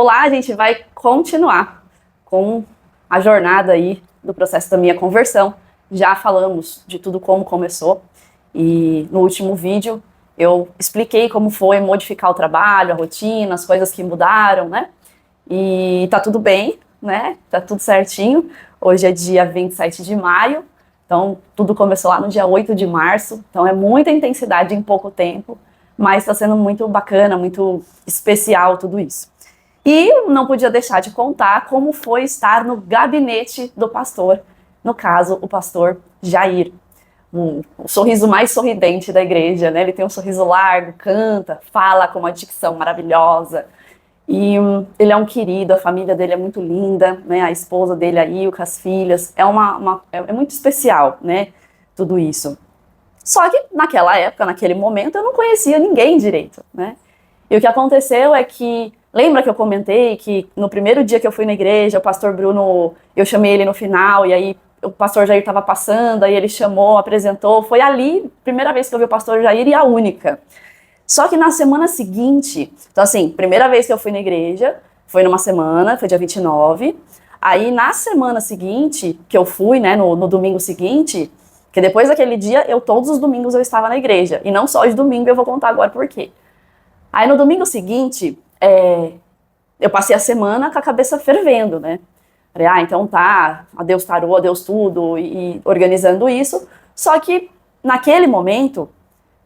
Olá, a gente vai continuar com a jornada aí do processo da minha conversão. Já falamos de tudo como começou e no último vídeo eu expliquei como foi modificar o trabalho, a rotina, as coisas que mudaram, né? E tá tudo bem, né? Tá tudo certinho. Hoje é dia 27 de maio, então tudo começou lá no dia 8 de março, então é muita intensidade em pouco tempo, mas tá sendo muito bacana, muito especial tudo isso. E não podia deixar de contar como foi estar no gabinete do pastor, no caso, o pastor Jair. O sorriso mais sorridente da igreja, né? Ele tem um sorriso largo, canta, fala com uma dicção maravilhosa. E ele é um querido, a família dele é muito linda, né? A esposa dele aí, com as filhas. É muito especial, né? Tudo isso. Só que naquela época, naquele momento, eu não conhecia ninguém direito, né? E o que aconteceu é que, lembra que eu comentei que no primeiro dia que eu fui na igreja, o pastor Bruno, eu chamei ele no final, e aí o pastor Jair estava passando, aí ele chamou, apresentou, foi ali, primeira vez que eu vi o pastor Jair e a única. Só que na semana seguinte, então assim, primeira vez que eu fui na igreja, foi numa semana, foi dia 29, aí na semana seguinte, que eu fui, né, no domingo seguinte, que depois daquele dia, todos os domingos eu estava na igreja, e não só de domingo, eu vou contar agora por quê. Aí no domingo seguinte, eu passei a semana com a cabeça fervendo, né? Falei, então tá, adeus tarô, adeus tudo, e organizando isso. Só que naquele momento,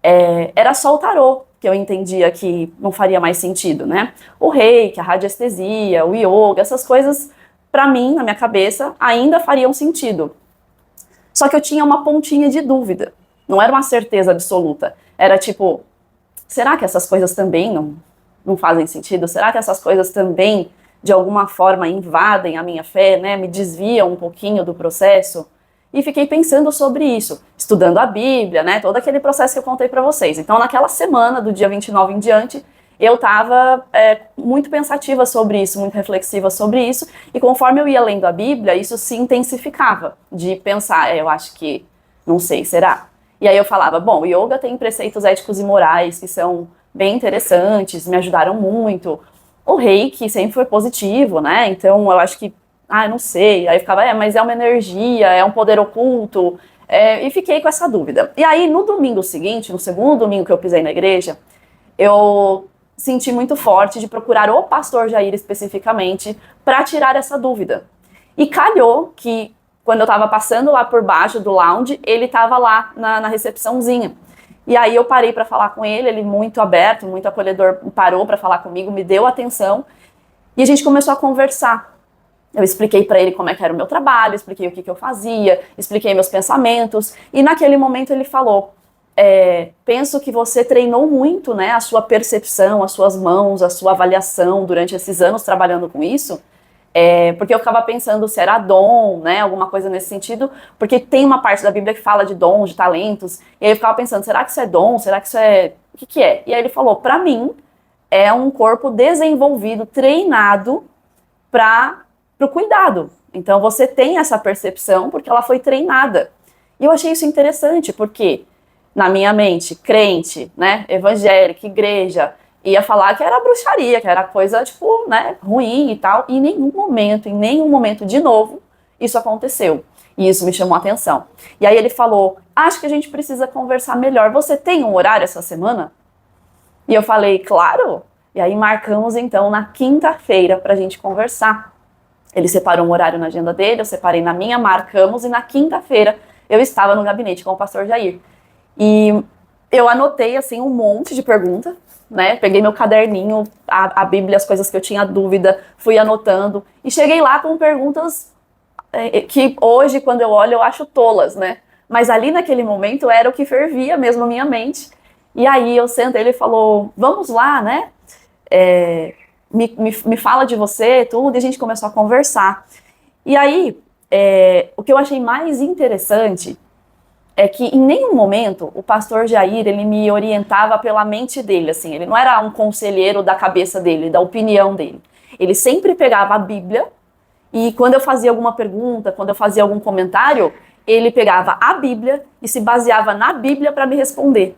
era só o tarô que eu entendia que não faria mais sentido, né? O reiki, a radiestesia, o yoga, essas coisas, pra mim, na minha cabeça, ainda fariam sentido. Só que eu tinha uma pontinha de dúvida, não era uma certeza absoluta. Era tipo, será que essas coisas também não fazem sentido? Será que essas coisas também, de alguma forma, invadem a minha fé, né? Me desviam um pouquinho do processo? E fiquei pensando sobre isso, estudando a Bíblia, né? Todo aquele processo que eu contei para vocês. Então, naquela semana, do dia 29 em diante, eu estava muito pensativa sobre isso, muito reflexiva sobre isso. E conforme eu ia lendo a Bíblia, isso se intensificava, de pensar, eu acho que, não sei, será? E aí eu falava, bom, o yoga tem preceitos éticos e morais que são bem interessantes, me ajudaram muito. O reiki sempre foi positivo, né? Então eu acho que, não sei. Aí eu ficava, mas é uma energia, é um poder oculto. E fiquei com essa dúvida. E aí no domingo seguinte, no segundo domingo que eu pisei na igreja, eu senti muito forte de procurar o pastor Jair especificamente para tirar essa dúvida. E calhou que quando eu tava passando lá por baixo do lounge, ele tava lá na recepçãozinha. E aí eu parei para falar com ele, ele muito aberto, muito acolhedor, parou para falar comigo, me deu atenção, e a gente começou a conversar. Eu expliquei para ele como é que era o meu trabalho, expliquei o que eu fazia, expliquei meus pensamentos, e naquele momento ele falou, penso que você treinou muito, né, a sua percepção, as suas mãos, a sua avaliação durante esses anos trabalhando com isso, porque eu ficava pensando se era dom, né, alguma coisa nesse sentido, porque tem uma parte da Bíblia que fala de dons, de talentos, e aí eu ficava pensando, será que isso é dom? Será que isso é... O que é? E aí ele falou, pra mim, é um corpo desenvolvido, treinado pro cuidado. Então você tem essa percepção porque ela foi treinada. E eu achei isso interessante, porque na minha mente, crente, né, evangélica, igreja, ia falar que era bruxaria, que era coisa, tipo, né, ruim e tal, e em nenhum momento, de novo, isso aconteceu. E isso me chamou a atenção. E aí ele falou, acho que a gente precisa conversar melhor. Você tem um horário essa semana? E eu falei, claro. E aí marcamos, então, na quinta-feira pra gente conversar. Ele separou um horário na agenda dele, eu separei na minha, marcamos, e na quinta-feira eu estava no gabinete com o pastor Jair. E eu anotei, assim, um monte de perguntas, né? Peguei meu caderninho, a Bíblia, as coisas que eu tinha dúvida, fui anotando. E cheguei lá com perguntas que hoje, quando eu olho, eu acho tolas, né? Mas ali naquele momento era o que fervia mesmo a minha mente. E aí eu sentei, ele falou, vamos lá, né? Me fala de você, tudo, e a gente começou a conversar. E aí, o que eu achei mais interessante é que em nenhum momento o pastor Jair, ele me orientava pela mente dele, assim, ele não era um conselheiro da cabeça dele, da opinião dele. Ele sempre pegava a Bíblia e quando eu fazia alguma pergunta, quando eu fazia algum comentário, ele pegava a Bíblia e se baseava na Bíblia para me responder.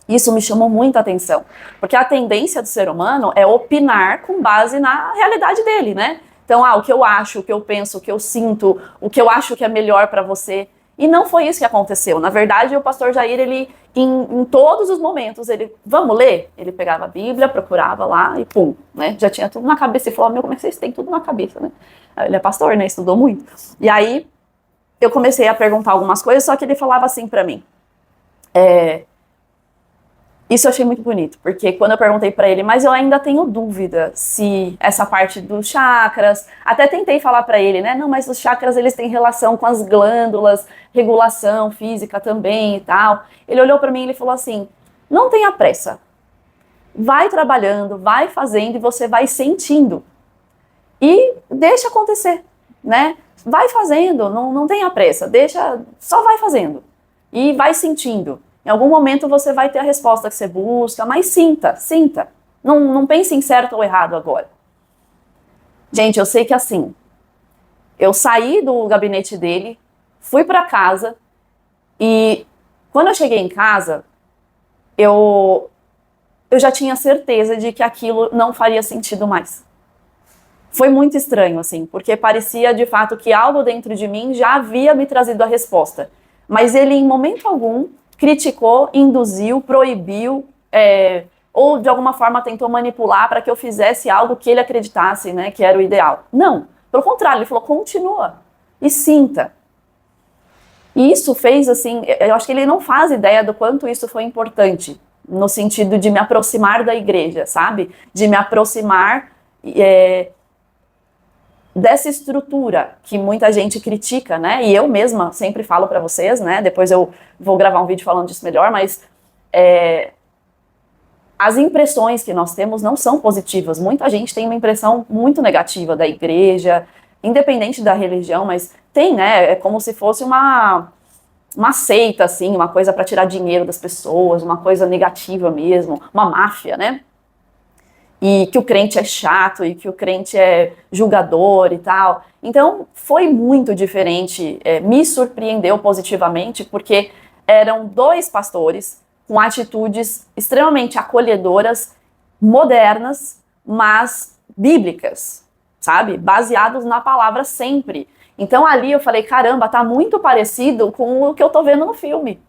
Isso me chamou muita atenção, porque a tendência do ser humano é opinar com base na realidade dele, né? Então, o que eu acho, o que eu penso, o que eu sinto, o que eu acho que é melhor para você. E não foi isso que aconteceu. Na verdade, o pastor Jair, ele, em todos os momentos, ele, vamos ler? Ele pegava a Bíblia, procurava lá e pum, né? Já tinha tudo na cabeça e falou, meu, como é que vocês têm tudo na cabeça, né? Ele é pastor, né? Estudou muito. E aí, eu comecei a perguntar algumas coisas, só que ele falava assim para mim. Isso eu achei muito bonito, porque quando eu perguntei pra ele, mas eu ainda tenho dúvida se essa parte dos chakras, até tentei falar pra ele, né? Não, mas os chakras eles têm relação com as glândulas, regulação física também e tal. Ele olhou pra mim e ele falou assim: "Não tenha pressa. Vai trabalhando, vai fazendo e você vai sentindo. E deixa acontecer, né? Vai fazendo, não tenha pressa, deixa, só vai fazendo e vai sentindo. Em algum momento você vai ter a resposta que você busca, mas sinta, sinta. Não pense em certo ou errado agora." Gente, eu sei que assim, eu saí do gabinete dele, fui para casa e quando eu cheguei em casa, eu já tinha certeza de que aquilo não faria sentido mais. Foi muito estranho, assim, porque parecia de fato que algo dentro de mim já havia me trazido a resposta. Mas ele, em momento algum, criticou, induziu, proibiu, ou de alguma forma tentou manipular para que eu fizesse algo que ele acreditasse, né, que era o ideal. Não, pelo contrário, ele falou, continua e sinta. E isso fez, assim, eu acho que ele não faz ideia do quanto isso foi importante, no sentido de me aproximar da igreja, sabe? De me aproximar dessa estrutura que muita gente critica, né? E eu mesma sempre falo para vocês, né? Depois eu vou gravar um vídeo falando disso melhor, mas as impressões que nós temos não são positivas. Muita gente tem uma impressão muito negativa da igreja, independente da religião, mas tem, né? É como se fosse uma seita, assim, uma coisa para tirar dinheiro das pessoas, uma coisa negativa mesmo, uma máfia, né? E que o crente é chato, e que o crente é julgador e tal. Então, foi muito diferente, me surpreendeu positivamente, porque eram dois pastores com atitudes extremamente acolhedoras, modernas, mas bíblicas, sabe? Baseados na palavra sempre. Então, ali eu falei, caramba, tá muito parecido com o que eu tô vendo no filme.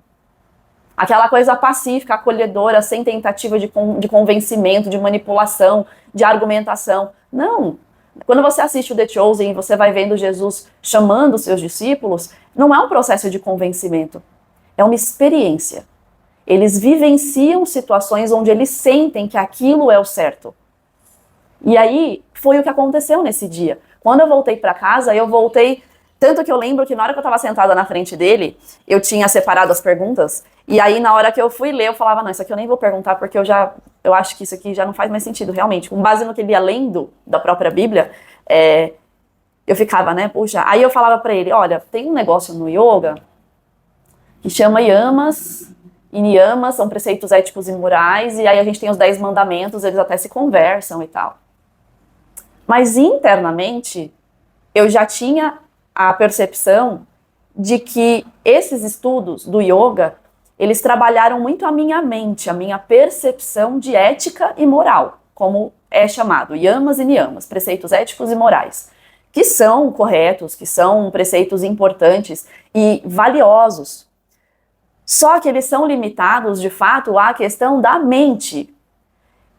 Aquela coisa pacífica, acolhedora, sem tentativa de convencimento, de manipulação, de argumentação. Não. Quando você assiste o The Chosen, você vai vendo Jesus chamando os seus discípulos, não é um processo de convencimento, é uma experiência. Eles vivenciam situações onde eles sentem que aquilo é o certo. E aí, foi o que aconteceu nesse dia. Quando eu voltei para casa, eu voltei... Tanto que eu lembro que na hora que eu estava sentada na frente dele, eu tinha separado as perguntas, e aí na hora que eu fui ler, eu falava, não, isso aqui eu nem vou perguntar, porque eu acho que isso aqui já não faz mais sentido, realmente. Com base no que ele ia lendo da própria Bíblia, eu ficava, né, puxa. Aí eu falava pra ele, olha, tem um negócio no yoga que chama yamas, e niyamas são preceitos éticos e morais, e aí a gente tem os 10 mandamentos, eles até se conversam e tal. Mas internamente, eu já tinha a percepção de que esses estudos do yoga, eles trabalharam muito a minha mente, a minha percepção de ética e moral, como é chamado, yamas e niyamas, preceitos éticos e morais, que são corretos, que são preceitos importantes e valiosos. Só que eles são limitados, de fato, à questão da mente,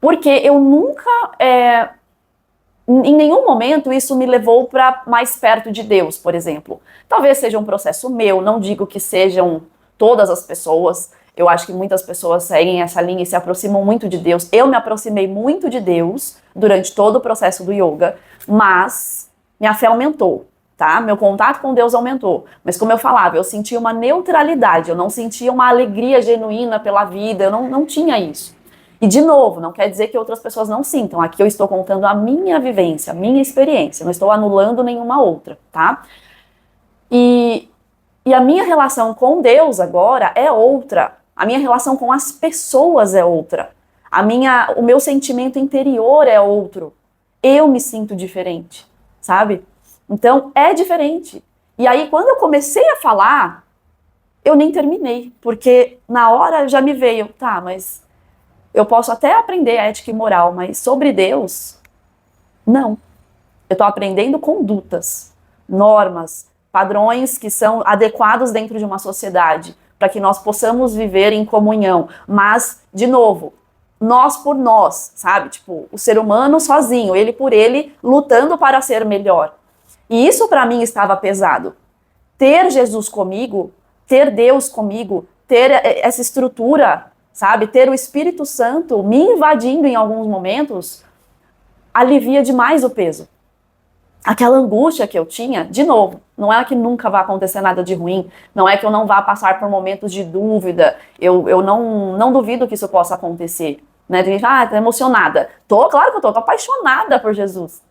porque eu nunca... Em nenhum momento isso me levou para mais perto de Deus, por exemplo. Talvez seja um processo meu, não digo que sejam todas as pessoas. Eu acho que muitas pessoas seguem essa linha e se aproximam muito de Deus. Eu me aproximei muito de Deus durante todo o processo do yoga, mas minha fé aumentou, tá? Meu contato com Deus aumentou. Mas como eu falava, eu sentia uma neutralidade, eu não sentia uma alegria genuína pela vida, eu não tinha isso. E, de novo, não quer dizer que outras pessoas não sintam. Aqui eu estou contando a minha vivência, a minha experiência. Não estou anulando nenhuma outra, tá? E a minha relação com Deus agora é outra. A minha relação com as pessoas é outra. O meu sentimento interior é outro. Eu me sinto diferente, sabe? Então, é diferente. E aí, quando eu comecei a falar, eu nem terminei, porque na hora já me veio, tá, mas eu posso até aprender ética e moral, mas sobre Deus, não. Eu estou aprendendo condutas, normas, padrões que são adequados dentro de uma sociedade, para que nós possamos viver em comunhão. Mas, de novo, nós por nós, sabe? Tipo, o ser humano sozinho, ele por ele, lutando para ser melhor. E isso para mim estava pesado. Ter Jesus comigo, ter Deus comigo, ter essa estrutura, sabe? Ter o Espírito Santo me invadindo em alguns momentos, alivia demais o peso. Aquela angústia que eu tinha, de novo, não é que nunca vai acontecer nada de ruim, não é que eu não vá passar por momentos de dúvida, eu não duvido que isso possa acontecer. Né? Tem gente, tá emocionada. Claro que eu tô apaixonada por Jesus.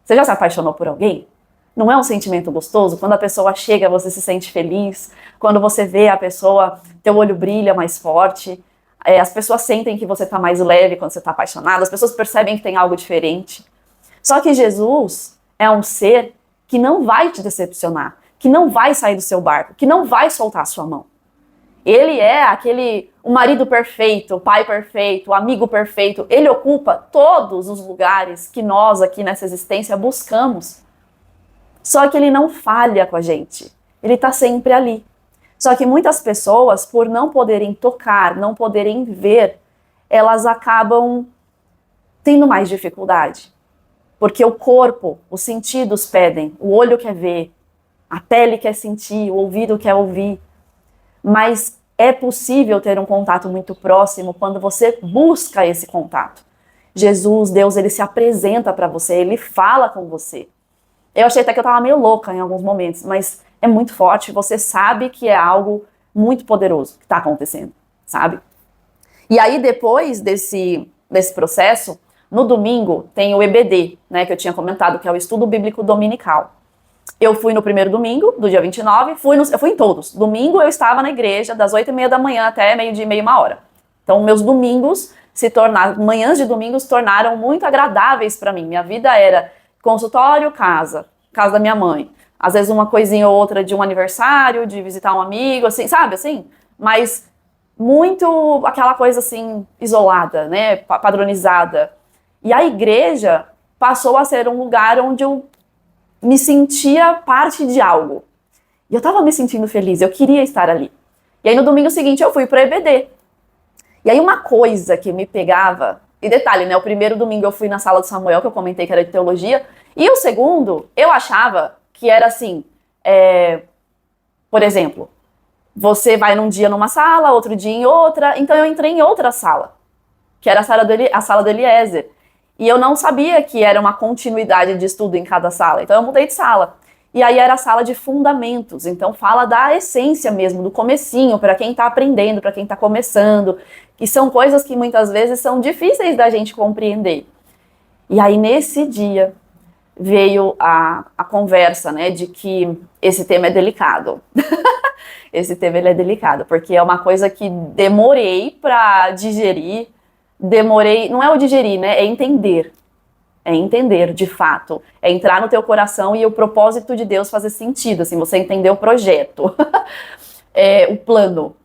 Você já se apaixonou por alguém? Não é um sentimento gostoso? Quando a pessoa chega, você se sente feliz. Quando você vê a pessoa, teu olho brilha mais forte. As pessoas sentem que você tá mais leve quando você tá apaixonado. As pessoas percebem que tem algo diferente. Só que Jesus é um ser que não vai te decepcionar, que não vai sair do seu barco, que não vai soltar a sua mão. Ele é o marido perfeito, o pai perfeito, o amigo perfeito. Ele ocupa todos os lugares que nós aqui nessa existência buscamos. Só que ele não falha com a gente. Ele está sempre ali. Só que muitas pessoas, por não poderem tocar, não poderem ver, elas acabam tendo mais dificuldade. Porque o corpo, os sentidos pedem, o olho quer ver, a pele quer sentir, o ouvido quer ouvir. Mas é possível ter um contato muito próximo quando você busca esse contato. Jesus, Deus, ele se apresenta para você, ele fala com você. Eu achei até que eu estava meio louca em alguns momentos, mas é muito forte, você sabe que é algo muito poderoso que está acontecendo, sabe? E aí depois desse processo, no domingo tem o EBD, né, que eu tinha comentado, que é o Estudo Bíblico Dominical. Eu fui no primeiro domingo, do dia 29, eu fui em todos. Domingo eu estava na igreja, das 8h30 da manhã até meio-dia e meia, 1h. Então meus domingos manhãs de domingo se tornaram muito agradáveis para mim. Minha vida era consultório, casa da minha mãe. Às vezes uma coisinha ou outra de um aniversário, de visitar um amigo, assim, sabe, assim? Mas muito aquela coisa assim, isolada, né, padronizada. E a igreja passou a ser um lugar onde eu me sentia parte de algo. E eu tava me sentindo feliz, eu queria estar ali. E aí no domingo seguinte eu fui pro EBD. E aí uma coisa que me pegava, e detalhe, né, o primeiro domingo eu fui na sala de Samuel, que eu comentei que era de teologia, e o segundo, eu achava que era assim, por exemplo, você vai num dia numa sala, outro dia em outra, então eu entrei em outra sala, que era a sala do Eliezer. E eu não sabia que era uma continuidade de estudo em cada sala, então eu mudei de sala. E aí era a sala de fundamentos, então fala da essência mesmo, do comecinho, para quem está aprendendo, para quem está começando, que são coisas que muitas vezes são difíceis da gente compreender. E aí nesse dia veio a conversa, né, de que esse tema é delicado. Esse tema ele é delicado, porque é uma coisa que demorei para digerir, não é o digerir, né, é entender. É entender, de fato. É entrar no teu coração e o propósito de Deus fazer sentido, assim, você entender o projeto, o plano.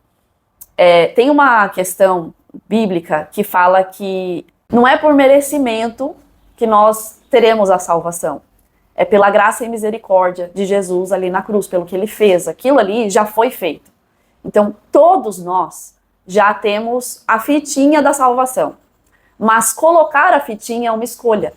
Tem uma questão bíblica que fala que não é por merecimento que nós teremos a salvação. É pela graça e misericórdia de Jesus ali na cruz, pelo que ele fez. Aquilo ali já foi feito. Então, todos nós já temos a fitinha da salvação. Mas colocar a fitinha é uma escolha.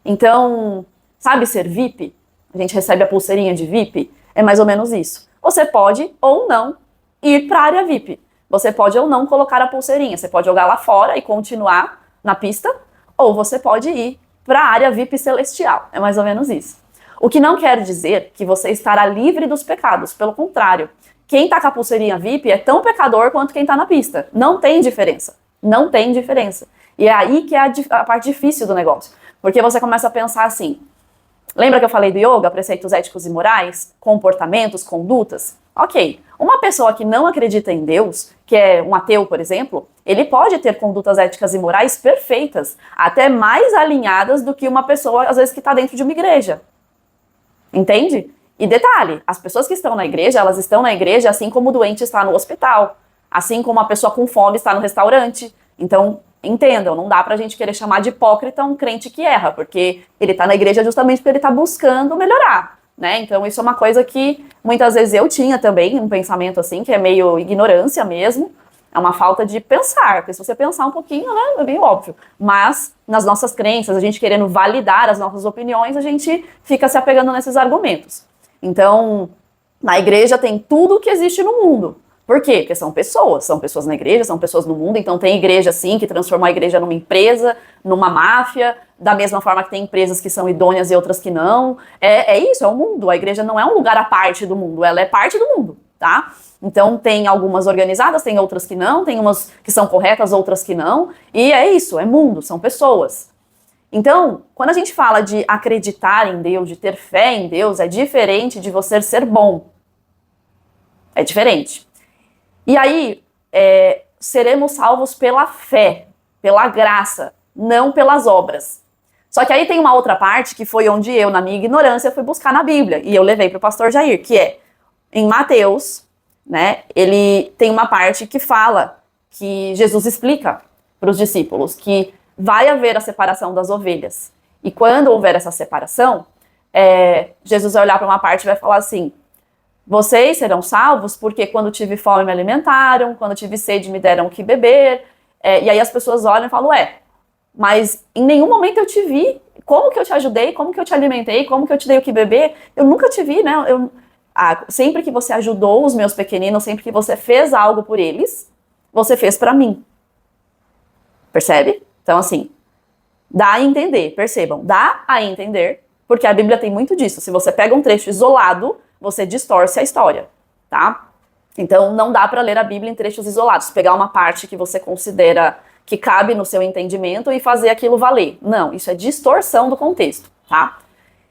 Então, sabe ser VIP? A gente recebe a pulseirinha de VIP? É mais ou menos isso. Você pode ou não ir para a área VIP. Você pode ou não colocar a pulseirinha. Você pode jogar lá fora e continuar na pista, ou você pode ir para a área VIP celestial. É mais ou menos isso. O que não quer dizer que você estará livre dos pecados. Pelo contrário, quem tá com a pulseirinha VIP é tão pecador quanto quem tá na pista. Não tem diferença. Não tem diferença. E é aí que é a parte difícil do negócio. Porque você começa a pensar assim, lembra que eu falei do yoga, preceitos éticos e morais, comportamentos, condutas? Ok, uma pessoa que não acredita em Deus, que é um ateu, por exemplo, ele pode ter condutas éticas e morais perfeitas, até mais alinhadas do que uma pessoa, às vezes, que está dentro de uma igreja. Entende? E detalhe, as pessoas que estão na igreja, elas estão na igreja assim como o doente está no hospital, assim como a pessoa com fome está no restaurante. Então, entendam, não dá pra gente querer chamar de hipócrita um crente que erra, porque ele tá na igreja justamente porque ele tá buscando melhorar, né? Então, isso é uma coisa que muitas vezes eu tinha também, um pensamento assim, que é meio ignorância mesmo, é uma falta de pensar, porque se você pensar um pouquinho, né, é bem óbvio. Mas, nas nossas crenças, a gente querendo validar as nossas opiniões, a gente fica se apegando nesses argumentos. Então, na igreja tem tudo que existe no mundo. Por quê? Porque são pessoas na igreja, são pessoas no mundo, então tem igreja, sim, que transformou a igreja numa empresa, numa máfia, da mesma forma que tem empresas que são idôneas e outras que não. É isso, é o mundo. A igreja não é um lugar à parte do mundo, ela é parte do mundo, tá? Então tem algumas organizadas, tem outras que não, tem umas que são corretas, outras que não, e é isso, é mundo, são pessoas. Então, quando a gente fala de acreditar em Deus, de ter fé em Deus, é diferente de você ser bom. É diferente. E aí, seremos salvos pela fé, pela graça, não pelas obras. Só que aí tem uma outra parte que foi onde eu, na minha ignorância, fui buscar na Bíblia. E eu levei para o pastor Jair, que é em Mateus, né? Ele tem uma parte que fala, que Jesus explica para os discípulos, que vai haver a separação das ovelhas. E quando houver essa separação, Jesus vai olhar para uma parte e vai falar assim: vocês serão salvos porque quando tive fome me alimentaram, quando tive sede me deram o que beber. E aí as pessoas olham e falam, mas em nenhum momento eu te vi. Como que eu te ajudei? Como que eu te alimentei? Como que eu te dei o que beber? Eu nunca te vi, né? Sempre que você ajudou os meus pequeninos, sempre que você fez algo por eles, você fez pra mim. Percebe? Então, assim, dá a entender, percebam, dá a entender, porque a Bíblia tem muito disso. Se você pega um trecho isolado, você distorce a história, tá? Então, não dá pra ler a Bíblia em trechos isolados, pegar uma parte que você considera que cabe no seu entendimento e fazer aquilo valer. Não, isso é distorção do contexto, tá?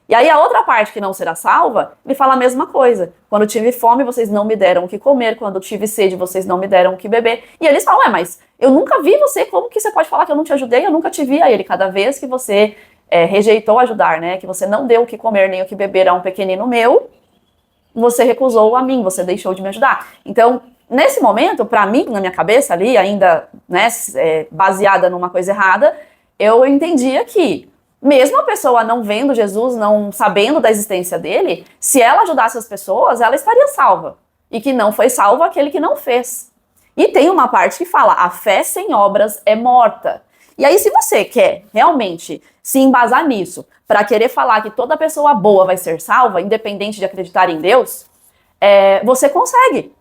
E aí a outra parte que não será salva, ele fala a mesma coisa. Quando tive fome, vocês não me deram o que comer. Quando tive sede, vocês não me deram o que beber. E eles falam, mas eu nunca vi você, como que você pode falar que eu não te ajudei? Eu nunca te vi. Aí ele, cada vez que você rejeitou ajudar, né, que você não deu o que comer nem o que beber a um pequenino meu, você recusou a mim, você deixou de me ajudar. Então, nesse momento, pra mim, na minha cabeça ali, ainda, né, baseada numa coisa errada, eu entendia que mesmo a pessoa não vendo Jesus, não sabendo da existência dele, se ela ajudasse as pessoas, ela estaria salva. E que não foi salvo aquele que não fez. E tem uma parte que fala, a fé sem obras é morta. E aí, se você quer realmente se embasar nisso, para querer falar que toda pessoa boa vai ser salva, independente de acreditar em Deus, você consegue.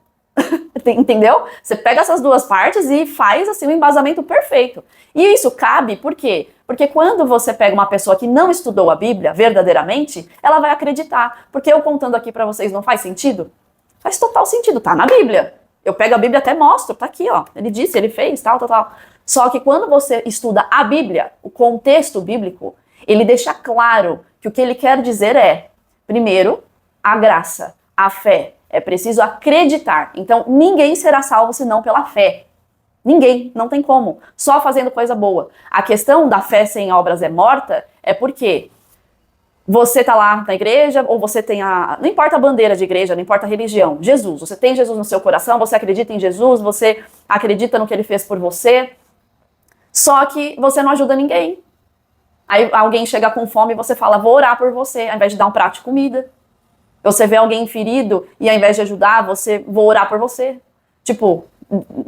Entendeu? Você pega essas duas partes e faz assim um embasamento perfeito. E isso cabe por quê? Porque quando você pega uma pessoa que não estudou a Bíblia verdadeiramente, ela vai acreditar. Porque eu contando aqui pra vocês não faz sentido? Faz total sentido, tá na Bíblia. Eu pego a Bíblia e até mostro, tá aqui, ó. Ele disse, ele fez, tal. Só que quando você estuda a Bíblia, o contexto bíblico, ele deixa claro que o que ele quer dizer é, primeiro, a graça, a fé. É preciso acreditar. Então, ninguém será salvo senão pela fé. Ninguém, não tem como. Só fazendo coisa boa. A questão da fé sem obras é morta é porque você tá lá na igreja, ou você tem não importa a bandeira de igreja, não importa a religião, Jesus. Você tem Jesus no seu coração, você acredita em Jesus, você acredita no que ele fez por você, só que você não ajuda ninguém. Aí alguém chega com fome e você fala, vou orar por você, ao invés de dar um prato de comida. Você vê alguém ferido e ao invés de ajudar, vou orar por você. Tipo,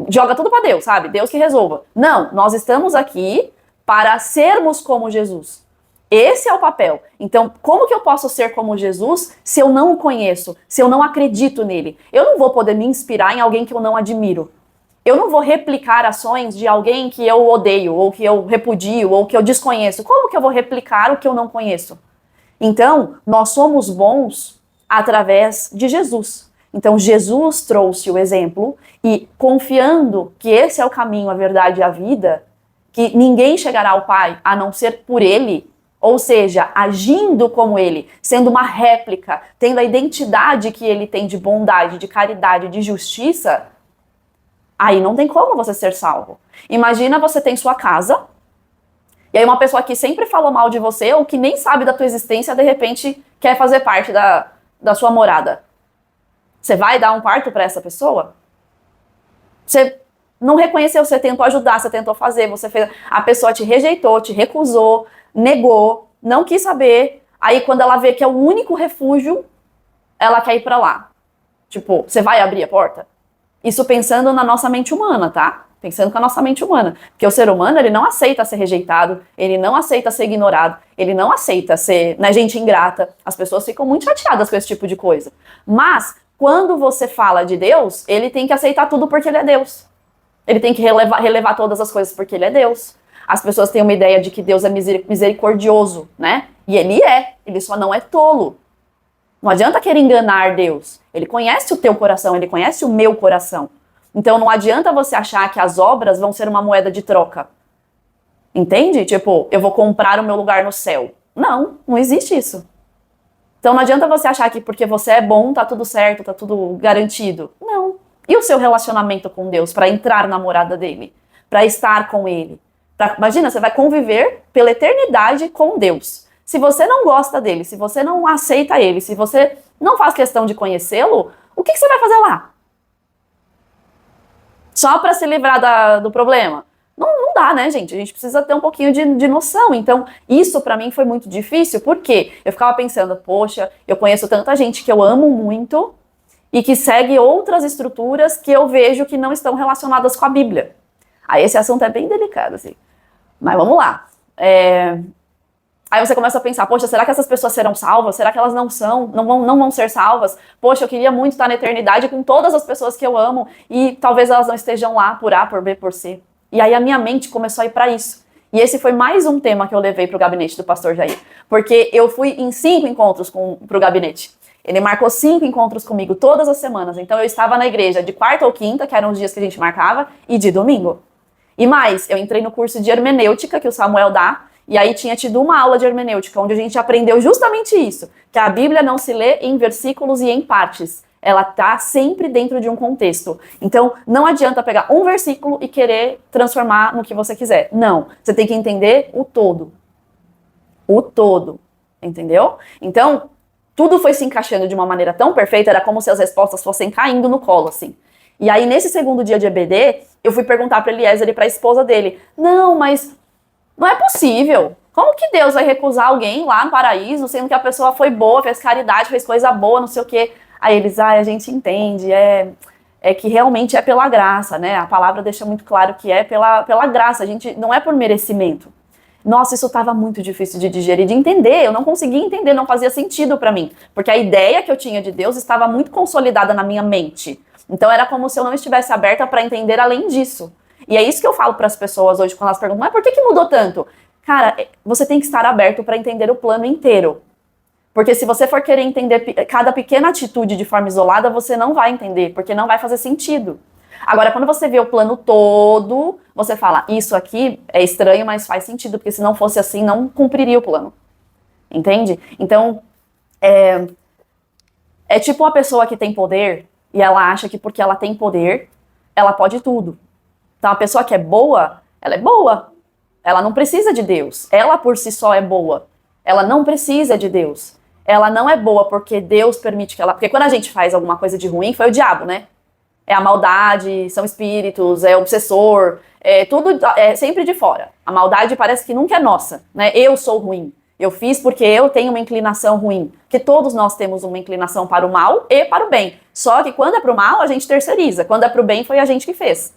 joga tudo pra Deus, sabe? Deus que resolva. Não, nós estamos aqui para sermos como Jesus. Esse é o papel. Então, como que eu posso ser como Jesus se eu não o conheço, se eu não acredito nele? Eu não vou poder me inspirar em alguém que eu não admiro. Eu não vou replicar ações de alguém que eu odeio, ou que eu repudio, ou que eu desconheço. Como que eu vou replicar o que eu não conheço? Então, nós somos bons através de Jesus. Então, Jesus trouxe o exemplo e, confiando que esse é o caminho, a verdade e a vida, que ninguém chegará ao Pai a não ser por ele, ou seja, agindo como ele, sendo uma réplica, tendo a identidade que ele tem de bondade, de caridade, de justiça, aí não tem como você ser salvo. Imagina você tem sua casa, e aí uma pessoa que sempre falou mal de você, ou que nem sabe da tua existência, de repente quer fazer parte da sua morada, você vai dar um quarto para essa pessoa? Você não reconheceu, você tentou ajudar, você tentou fazer, você fez, a pessoa te rejeitou, te recusou, negou, não quis saber. Aí quando ela vê que é o único refúgio, ela quer ir para lá. Tipo, você vai abrir a porta? Isso pensando na nossa mente humana, tá? Pensando com a nossa mente humana. Porque o ser humano, ele não aceita ser rejeitado, ele não aceita ser ignorado, ele não aceita ser, né, gente ingrata. As pessoas ficam muito chateadas com esse tipo de coisa. Mas, quando você fala de Deus, ele tem que aceitar tudo porque ele é Deus. Ele tem que relevar todas as coisas porque ele é Deus. As pessoas têm uma ideia de que Deus é misericordioso, né? E ele só não é tolo. Não adianta querer enganar Deus. Ele conhece o teu coração, ele conhece o meu coração. Então não adianta você achar que as obras vão ser uma moeda de troca. Entende? Tipo, eu vou comprar o meu lugar no céu. Não, não existe isso. Então não adianta você achar que porque você é bom, tá tudo certo, tá tudo garantido. Não. E o seu relacionamento com Deus para entrar na morada dele? Para estar com ele? Imagina, você vai conviver pela eternidade com Deus. Se você não gosta dele, se você não aceita ele, se você não faz questão de conhecê-lo, o que você vai fazer lá? Só para se livrar do problema? Não dá, né, gente? A gente precisa ter um pouquinho de noção. Então, isso para mim foi muito difícil, porque eu ficava pensando, poxa, eu conheço tanta gente que eu amo muito e que segue outras estruturas que eu vejo que não estão relacionadas com a Bíblia. Aí esse assunto é bem delicado, assim. Mas vamos lá. Aí você começa a pensar, poxa, será que essas pessoas serão salvas? Será que elas não vão ser salvas? Poxa, eu queria muito estar na eternidade com todas as pessoas que eu amo e talvez elas não estejam lá por A, por B, por C. E aí a minha mente começou a ir para isso. E esse foi mais um tema que eu levei para o gabinete do pastor Jair. Porque eu fui em 5 encontros para o gabinete. Ele marcou 5 encontros comigo todas as semanas. Então eu estava na igreja de quarta ou quinta, que eram os dias que a gente marcava, e de domingo. E mais, eu entrei no curso de hermenêutica que o Samuel dá, e aí tinha tido uma aula de hermenêutica, onde a gente aprendeu justamente isso, que a Bíblia não se lê em versículos e em partes. Ela tá sempre dentro de um contexto. Então, não adianta pegar um versículo e querer transformar no que você quiser. Não, você tem que entender o todo. O todo, entendeu? Então, tudo foi se encaixando de uma maneira tão perfeita, era como se as respostas fossem caindo no colo, assim. E aí, nesse segundo dia de EBD, eu fui perguntar para Eliezer e para a esposa dele, não, mas não é possível. Como que Deus vai recusar alguém lá no paraíso, sendo que a pessoa foi boa, fez caridade, fez coisa boa, não sei o quê. Aí eles, a gente entende, é que realmente é pela graça, né? A palavra deixa muito claro que é pela graça, a gente não é por merecimento. Nossa, isso estava muito difícil de digerir, de entender, eu não conseguia entender, não fazia sentido para mim, porque a ideia que eu tinha de Deus estava muito consolidada na minha mente. Então era como se eu não estivesse aberta para entender além disso. E é isso que eu falo para as pessoas hoje quando elas perguntam, mas por que mudou tanto? Cara, você tem que estar aberto para entender o plano inteiro. Porque se você for querer entender cada pequena atitude de forma isolada, você não vai entender, porque não vai fazer sentido. Agora, quando você vê o plano todo, você fala, isso aqui é estranho, mas faz sentido, porque se não fosse assim, não cumpriria o plano. Entende? Então, é tipo uma pessoa que tem poder e ela acha que porque ela tem poder, ela pode tudo. Então, a pessoa que é boa, ela é boa. Ela não precisa de Deus. Ela por si só é boa. Ela não precisa de Deus. Ela não é boa porque Deus permite que ela... Porque quando a gente faz alguma coisa de ruim, foi o diabo, né? É a maldade, são espíritos, é obsessor, tudo é sempre de fora. A maldade parece que nunca é nossa, né? Eu sou ruim. Eu fiz porque eu tenho uma inclinação ruim. Porque todos nós temos uma inclinação para o mal e para o bem. Só que quando é para o mal, a gente terceiriza. Quando é para o bem, foi a gente que fez.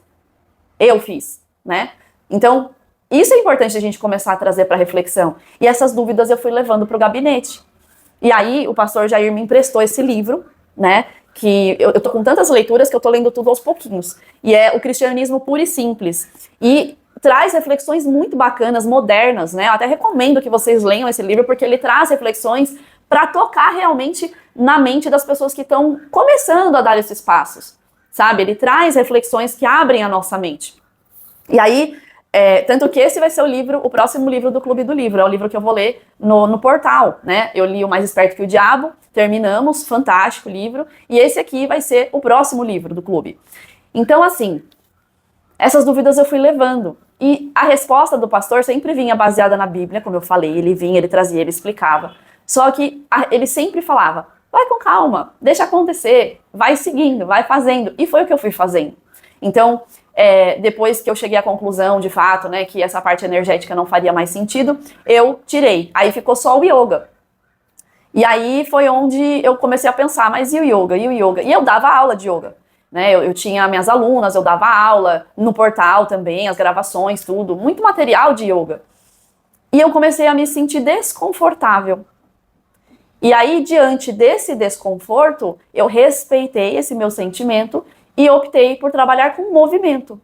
Eu fiz, né? Então, isso é importante a gente começar a trazer para reflexão. E essas dúvidas eu fui levando para o gabinete. E aí, o pastor Jair me emprestou esse livro, né? Que eu tô com tantas leituras que eu tô lendo tudo aos pouquinhos. E é O Cristianismo Puro e Simples. E traz reflexões muito bacanas, modernas, né? Eu até recomendo que vocês leiam esse livro, porque ele traz reflexões para tocar realmente na mente das pessoas que estão começando a dar esses passos, sabe? Ele traz reflexões que abrem a nossa mente. E aí, tanto que esse vai ser o próximo livro do Clube do Livro, é o livro que eu vou ler no portal, né? Eu li O Mais Esperto que o Diabo, terminamos, fantástico livro, e esse aqui vai ser o próximo livro do clube. Então, assim, essas dúvidas eu fui levando, e a resposta do pastor sempre vinha baseada na Bíblia, como eu falei, ele vinha, ele trazia, ele explicava, só que ele sempre falava, vai com calma, deixa acontecer, vai seguindo, vai fazendo. E foi o que eu fui fazendo. Então, depois que eu cheguei à conclusão, de fato, né, que essa parte energética não faria mais sentido, eu tirei. Aí ficou só o yoga. E aí foi onde eu comecei a pensar, mas e o yoga? E o yoga? E eu dava aula de yoga. Né, eu tinha minhas alunas, eu dava aula no portal também, as gravações, tudo, muito material de yoga. E eu comecei a me sentir desconfortável. E aí, diante desse desconforto, eu respeitei esse meu sentimento e optei por trabalhar com movimento.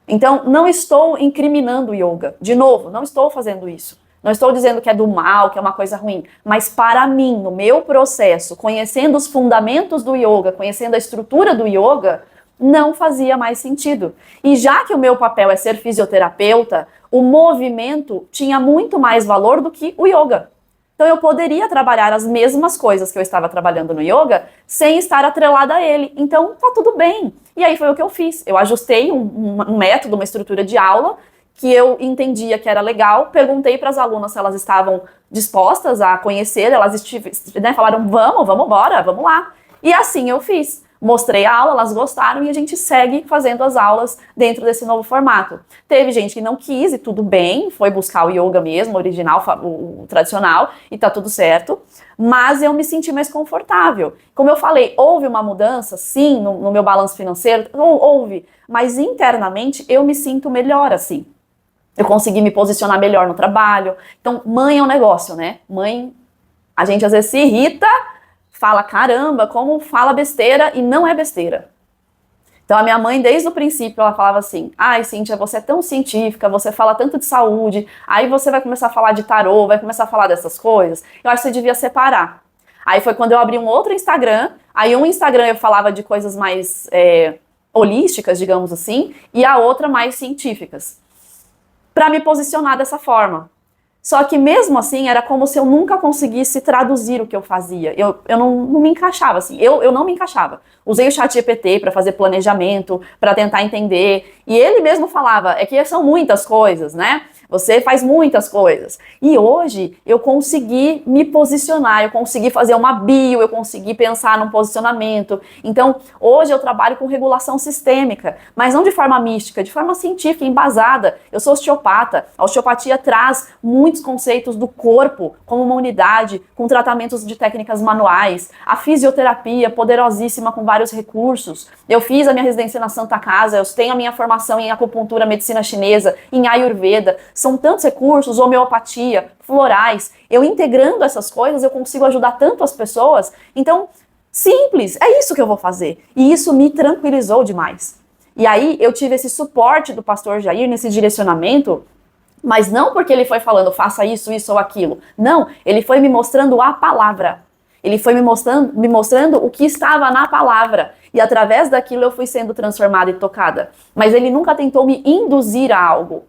Então, não estou incriminando o yoga. De novo, não estou fazendo isso. Não estou dizendo que é do mal, que é uma coisa ruim. Mas para mim, no meu processo, conhecendo os fundamentos do yoga, conhecendo a estrutura do yoga, não fazia mais sentido. E já que o meu papel é ser fisioterapeuta, o movimento tinha muito mais valor do que o yoga. Então eu poderia trabalhar as mesmas coisas que eu estava trabalhando no yoga sem estar atrelada a ele. Então tá tudo bem. E aí foi o que eu fiz. Eu ajustei um método, uma estrutura de aula que eu entendia que era legal. Perguntei para as alunas se elas estavam dispostas a conhecer. Elas falaram, vamos embora, vamos lá. E assim eu fiz. Mostrei a aula, elas gostaram e a gente segue fazendo as aulas dentro desse novo formato. Teve gente que não quis e tudo bem, foi buscar o yoga mesmo, o original, o tradicional, e tá tudo certo. Mas eu me senti mais confortável. Como eu falei, houve uma mudança, sim, no meu balanço financeiro, houve, mas internamente eu me sinto melhor assim. Eu consegui me posicionar melhor no trabalho. Então, mãe é um negócio, né? Mãe, a gente às vezes se irrita, fala, caramba, como fala besteira e não é besteira. Então a minha mãe, desde o princípio, ela falava assim, ai, Cíntia, você é tão científica, você fala tanto de saúde, aí você vai começar a falar de tarô, vai começar a falar dessas coisas, eu acho que você devia separar. Aí foi quando eu abri um outro Instagram, aí um Instagram eu falava de coisas mais holísticas, digamos assim, e a outra mais científicas, para me posicionar dessa forma. Só que mesmo assim, era como se eu nunca conseguisse traduzir o que eu fazia. Eu não me encaixava, assim. Eu não me encaixava. Usei o ChatGPT para fazer planejamento, para tentar entender. E ele mesmo falava, é que são muitas coisas, né? Você faz muitas coisas. E hoje eu consegui me posicionar, eu consegui fazer uma bio, eu consegui pensar num posicionamento. Então, hoje eu trabalho com regulação sistêmica, mas não de forma mística, de forma científica, embasada. Eu sou osteopata. A osteopatia traz muitos conceitos do corpo como uma unidade, com tratamentos de técnicas manuais. A fisioterapia, poderosíssima, com vários recursos. Eu fiz a minha residência na Santa Casa, eu tenho a minha formação em acupuntura, medicina chinesa, em Ayurveda. São tantos recursos, homeopatia, florais. Eu integrando essas coisas, eu consigo ajudar tanto as pessoas. Então, simples, é isso que eu vou fazer. E isso me tranquilizou demais. E aí, eu tive esse suporte do pastor Jair nesse direcionamento, mas não porque ele foi falando, faça isso, isso ou aquilo. Não, ele foi me mostrando a palavra. Ele foi me mostrando o que estava na palavra. E através daquilo eu fui sendo transformada e tocada. Mas ele nunca tentou me induzir a algo.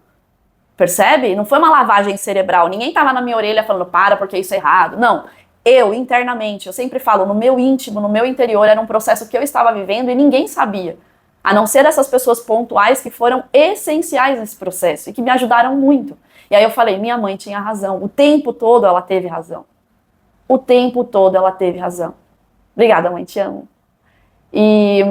Percebe? Não foi uma lavagem cerebral. Ninguém tava na minha orelha falando, para, porque isso é errado. Não. Eu, internamente, eu sempre falo, no meu íntimo, no meu interior, era um processo que eu estava vivendo e ninguém sabia. A não ser essas pessoas pontuais que foram essenciais nesse processo e que me ajudaram muito. E aí eu falei, minha mãe tinha razão. O tempo todo ela teve razão. O tempo todo ela teve razão. Obrigada, mãe, te amo. E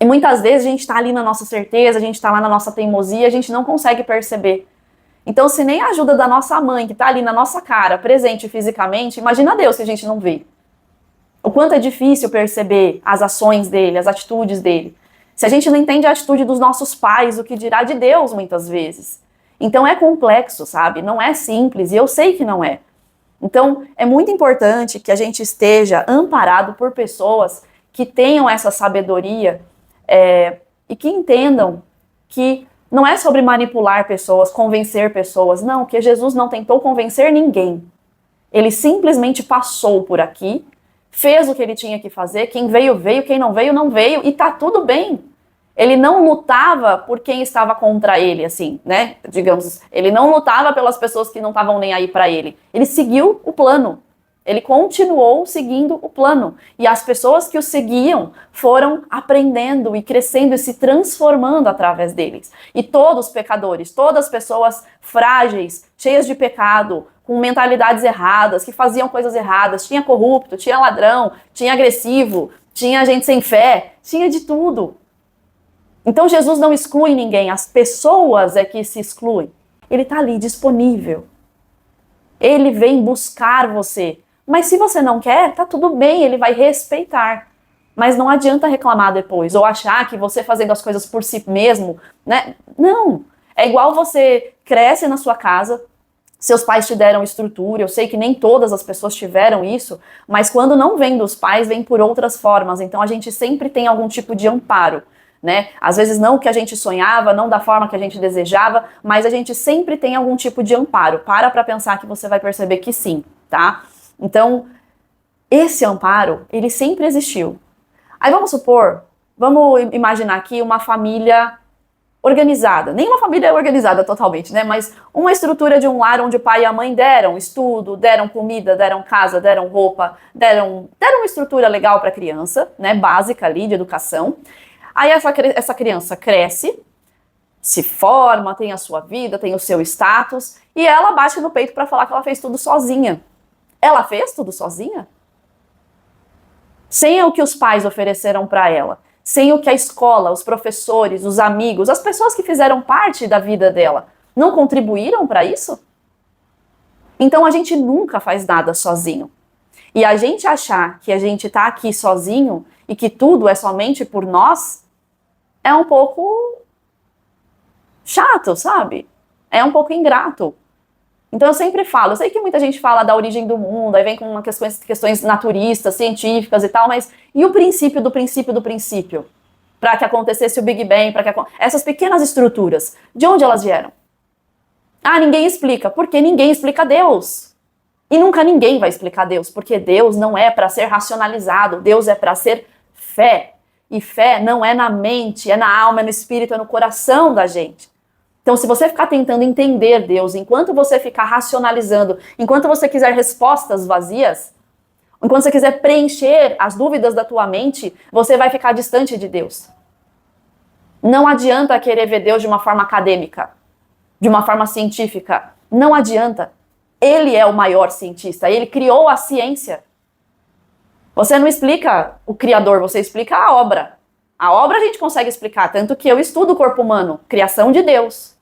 muitas vezes a gente está ali na nossa certeza, a gente está lá na nossa teimosia, a gente não consegue perceber. Então, se nem a ajuda da nossa mãe, que está ali na nossa cara, presente fisicamente, imagina Deus se a gente não vê. O quanto é difícil perceber as ações dele, as atitudes dele. Se a gente não entende a atitude dos nossos pais, o que dirá de Deus muitas vezes. Então é complexo, sabe? Não é simples, e eu sei que não é. Então, é muito importante que a gente esteja amparado por pessoas que tenham essa sabedoria e que entendam que não é sobre manipular pessoas, convencer pessoas. Não, que Jesus não tentou convencer ninguém. Ele simplesmente passou por aqui, fez o que ele tinha que fazer, quem veio, veio, quem não veio, não veio, e tá tudo bem. Ele não lutava por quem estava contra ele, assim, né? Digamos, ele não lutava pelas pessoas que não estavam nem aí para ele. Ele seguiu o plano. Ele continuou seguindo o plano. E as pessoas que o seguiam foram aprendendo e crescendo e se transformando através deles. E todos os pecadores, todas as pessoas frágeis, cheias de pecado, com mentalidades erradas, que faziam coisas erradas, tinha corrupto, tinha ladrão, tinha agressivo, tinha gente sem fé, tinha de tudo. Então Jesus não exclui ninguém, as pessoas é que se excluem. Ele está ali disponível. Ele vem buscar você. Mas se você não quer, tá tudo bem, ele vai respeitar. Mas não adianta reclamar depois, ou achar que você fazendo as coisas por si mesmo, né? Não. É igual você cresce na sua casa, seus pais te deram estrutura, eu sei que nem todas as pessoas tiveram isso, mas quando não vem dos pais, vem por outras formas. Então a gente sempre tem algum tipo de amparo, né? Às vezes não o que a gente sonhava, não da forma que a gente desejava, mas a gente sempre tem algum tipo de amparo. Para pensar que você vai perceber que sim, tá? Então, esse amparo, ele sempre existiu. Aí vamos supor, vamos imaginar aqui uma família organizada. Nem uma família organizada totalmente, né? Mas uma estrutura de um lar onde o pai e a mãe deram estudo, deram comida, deram casa, deram roupa, deram uma estrutura legal para a criança, né? Básica ali de educação. Aí essa criança cresce, se forma, tem a sua vida, tem o seu status, e ela bate no peito para falar que ela fez tudo sozinha. Ela fez tudo sozinha? Sem o que os pais ofereceram para ela, sem o que a escola, os professores, os amigos, as pessoas que fizeram parte da vida dela, não contribuíram para isso? Então a gente nunca faz nada sozinho. E a gente achar que a gente tá aqui sozinho e que tudo é somente por nós, é um pouco chato, sabe? É um pouco ingrato. Então eu sempre falo, eu sei que muita gente fala da origem do mundo, aí vem com questões naturistas, científicas e tal, mas e o princípio do princípio do princípio? Para que acontecesse o Big Bang, essas pequenas estruturas, de onde elas vieram? Ah, ninguém explica. Porque ninguém explica Deus. E nunca ninguém vai explicar Deus, porque Deus não é para ser racionalizado, Deus é para ser fé. E fé não é na mente, é na alma, é no espírito, é no coração da gente. Então, se você ficar tentando entender Deus, enquanto você ficar racionalizando, enquanto você quiser respostas vazias, enquanto você quiser preencher as dúvidas da tua mente, você vai ficar distante de Deus. Não adianta querer ver Deus de uma forma acadêmica, de uma forma científica. Não adianta. Ele é o maior cientista, ele criou a ciência. Você não explica o Criador, você explica a obra. A obra a gente consegue explicar, tanto que eu estudo o corpo humano, criação de Deus.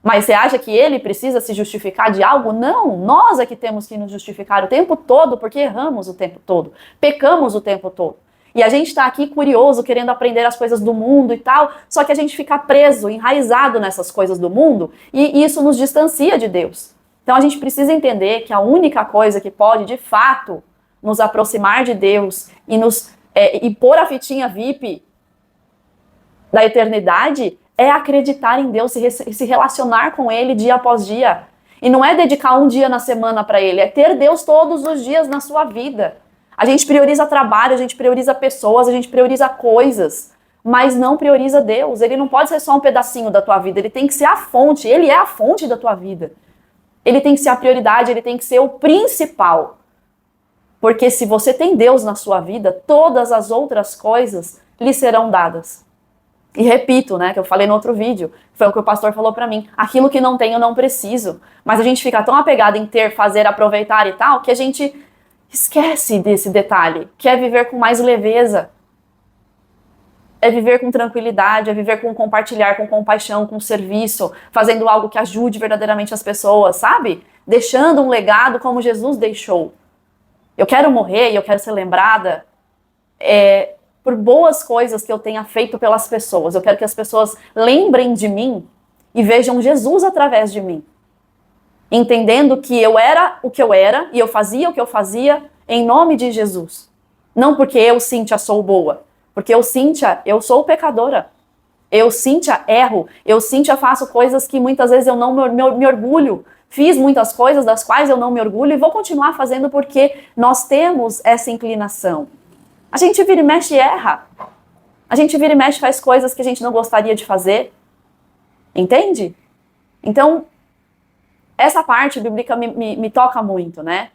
Mas você acha que ele precisa se justificar de algo? Não, nós é que temos que nos justificar o tempo todo, porque erramos o tempo todo, pecamos o tempo todo. E a gente está aqui curioso, querendo aprender as coisas do mundo e tal, só que a gente fica preso, enraizado nessas coisas do mundo, e isso nos distancia de Deus. Então a gente precisa entender que a única coisa que pode, de fato, nos aproximar de Deus e pôr a fitinha VIP da eternidade é acreditar em Deus e se relacionar com Ele dia após dia. E não é dedicar um dia na semana para Ele, é ter Deus todos os dias na sua vida. A gente prioriza trabalho, a gente prioriza pessoas, a gente prioriza coisas, mas não prioriza Deus. Ele não pode ser só um pedacinho da tua vida, ele tem que ser a fonte, Ele é a fonte da tua vida. Ele tem que ser a prioridade, ele tem que ser o principal. Porque se você tem Deus na sua vida, todas as outras coisas lhe serão dadas. E repito, né, que eu falei no outro vídeo, foi o que o pastor falou pra mim, aquilo que não tenho eu não preciso. Mas a gente fica tão apegado em ter, fazer, aproveitar e tal, que a gente esquece desse detalhe, que é viver com mais leveza. É viver com tranquilidade, é viver com compartilhar, com compaixão, com serviço, fazendo algo que ajude verdadeiramente as pessoas, sabe? Deixando um legado como Jesus deixou. Eu quero morrer e eu quero ser lembrada por boas coisas que eu tenha feito pelas pessoas. Eu quero que as pessoas lembrem de mim e vejam Jesus através de mim. Entendendo que eu era o que eu era e eu fazia o que eu fazia em nome de Jesus. Não porque eu, Cíntia, sou boa. Porque eu, Cíntia, eu sou pecadora. Eu, Cíntia, erro. Eu, Cíntia, faço coisas que muitas vezes eu não me orgulho. Fiz muitas coisas das quais eu não me orgulho e vou continuar fazendo porque nós temos essa inclinação. A gente vira e mexe e erra. A gente vira e mexe e faz coisas que a gente não gostaria de fazer. Entende? Então, essa parte bíblica me toca muito, né?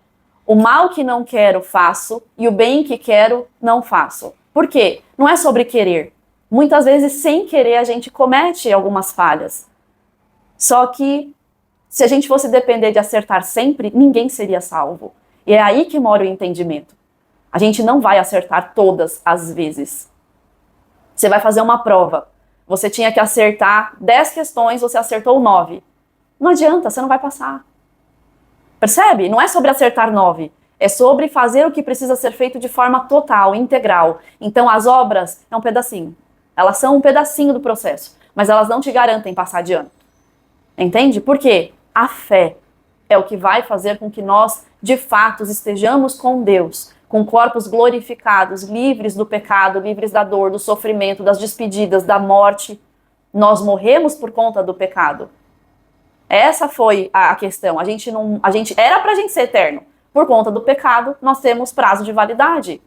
O mal que não quero, faço, e o bem que quero, não faço. Por quê? Não é sobre querer. Muitas vezes, sem querer, a gente comete algumas falhas. Só que, se a gente fosse depender de acertar sempre, ninguém seria salvo. E é aí que mora o entendimento. A gente não vai acertar todas as vezes. Você vai fazer uma prova. Você tinha que acertar 10 questões, você acertou 9. Não adianta, você não vai passar. Percebe? Não é sobre acertar 9. É sobre fazer o que precisa ser feito de forma total, integral. Então, as obras é um pedacinho. Elas são um pedacinho do processo. Mas elas não te garantem passar de ano. Entende? Por quê? A fé é o que vai fazer com que nós, de fato, estejamos com Deus, com corpos glorificados, livres do pecado, livres da dor, do sofrimento, das despedidas, da morte. Nós morremos por conta do pecado. Essa foi a questão. Era pra gente ser eterno. Por conta do pecado, nós temos prazo de validade.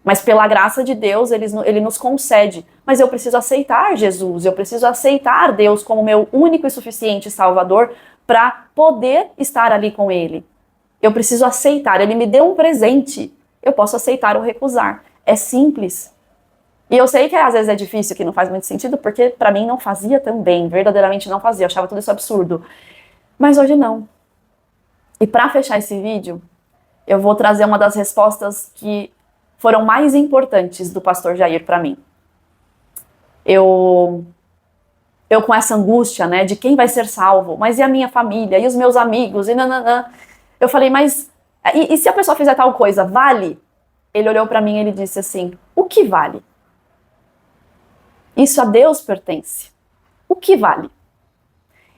Mas pela graça de Deus, ele nos concede. Mas eu preciso aceitar Jesus, eu preciso aceitar Deus como meu único e suficiente Salvador para poder estar ali com Ele. Eu preciso aceitar. Ele me deu um presente. Eu posso aceitar ou recusar. É simples. E eu sei que às vezes é difícil, que não faz muito sentido, porque pra mim não fazia também, verdadeiramente não fazia, eu achava tudo isso absurdo. Mas hoje não. E pra fechar esse vídeo, eu vou trazer uma das respostas que foram mais importantes do pastor Jair pra mim. Eu com essa angústia, né, de quem vai ser salvo, mas e a minha família, e os meus amigos, e nananã. Eu falei, mas e se a pessoa fizer tal coisa, vale? Ele olhou pra mim e ele disse assim, o que vale? Isso a Deus pertence. O que vale?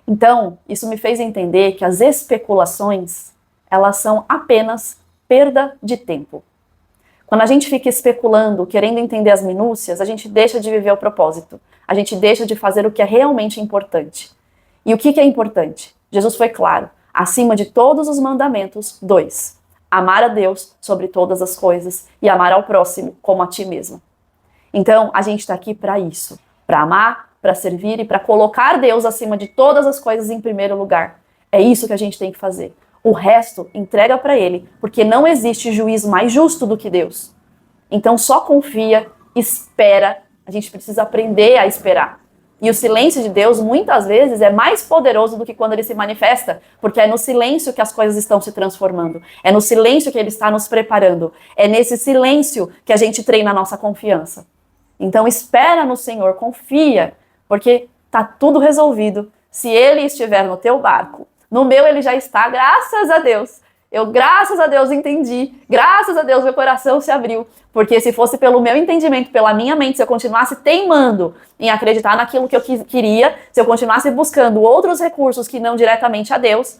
Então, isso me fez entender que as especulações, elas são apenas perda de tempo. Quando a gente fica especulando, querendo entender as minúcias, a gente deixa de viver o propósito. A gente deixa de fazer o que é realmente importante. E o que é importante? Jesus foi claro. Acima de todos os mandamentos, 2. Amar a Deus sobre todas as coisas e amar ao próximo como a ti mesmo. Então, a gente está aqui para isso, para amar, para servir e para colocar Deus acima de todas as coisas em primeiro lugar. É isso que a gente tem que fazer. O resto, entrega para Ele, porque não existe juiz mais justo do que Deus. Então, só confia, espera. A gente precisa aprender a esperar. E o silêncio de Deus, muitas vezes, é mais poderoso do que quando Ele se manifesta, porque é no silêncio que as coisas estão se transformando. É no silêncio que Ele está nos preparando. É nesse silêncio que a gente treina a nossa confiança. Então espera no Senhor, confia, porque tá tudo resolvido. Se Ele estiver no teu barco, no meu Ele já está, graças a Deus. Graças a Deus, entendi. Graças a Deus, meu coração se abriu. Porque se fosse pelo meu entendimento, pela minha mente, se eu continuasse teimando em acreditar naquilo que eu queria, se eu continuasse buscando outros recursos que não diretamente a Deus,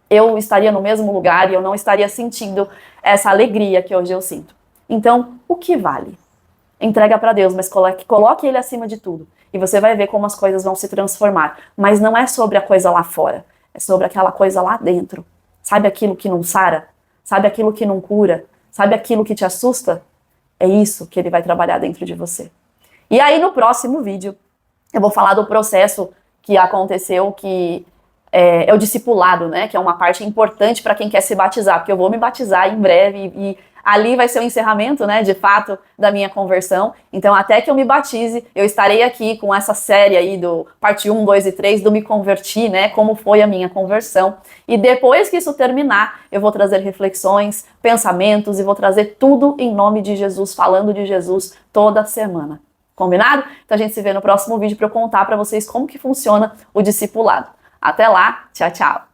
eu estaria no mesmo lugar e eu não estaria sentindo essa alegria que hoje eu sinto. Então, o que vale? Entrega para Deus, mas coloque Ele acima de tudo. E você vai ver como as coisas vão se transformar. Mas não é sobre a coisa lá fora, é sobre aquela coisa lá dentro. Sabe aquilo que não sara? Sabe aquilo que não cura? Sabe aquilo que te assusta? É isso que Ele vai trabalhar dentro de você. E aí no próximo vídeo, eu vou falar do processo que aconteceu, que é o discipulado, né? Que é uma parte importante para quem quer se batizar, porque eu vou me batizar em breve e ali vai ser o encerramento, né, de fato, da minha conversão. Então, até que eu me batize, eu estarei aqui com essa série aí do parte 1, 2 e 3 do Me Converti, né, como foi a minha conversão. E depois que isso terminar, eu vou trazer reflexões, pensamentos e vou trazer tudo em nome de Jesus, falando de Jesus toda semana. Combinado? Então a gente se vê no próximo vídeo para eu contar para vocês como que funciona o discipulado. Até lá, tchau, tchau!